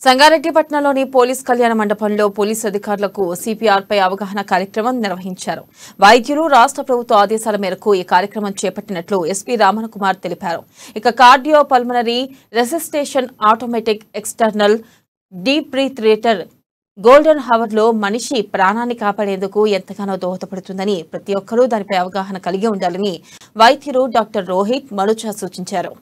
సంగారెడ్డిపట్నంలోని police కళ్యాణ మండపంలో police అధికారులకు సిపిఆర్పై అవగాహన కార్యక్రమం నిర్వహించారు. వైద్యులు రాష్ట్ర ప్రభుత్వ ఆదేశాల మేరకు ఈ కార్యక్రమం చేపట్టినట్లు ఎస్పీ రామన్ కుమార్ తెలిపారు. ఇక cardio pulmonary resuscitation automatic external defibrillator golden hour లో మనిషి ప్రాణాన్ని కాపాడేందుకు ఎంతగానో దోహదపడుతుందని ప్రతి ఒక్కరూ దానిపై అవగాహన కలిగి ఉండాలని వైద్యులు డాక్టర్ రోహిత్ మలుచా సూచించారు.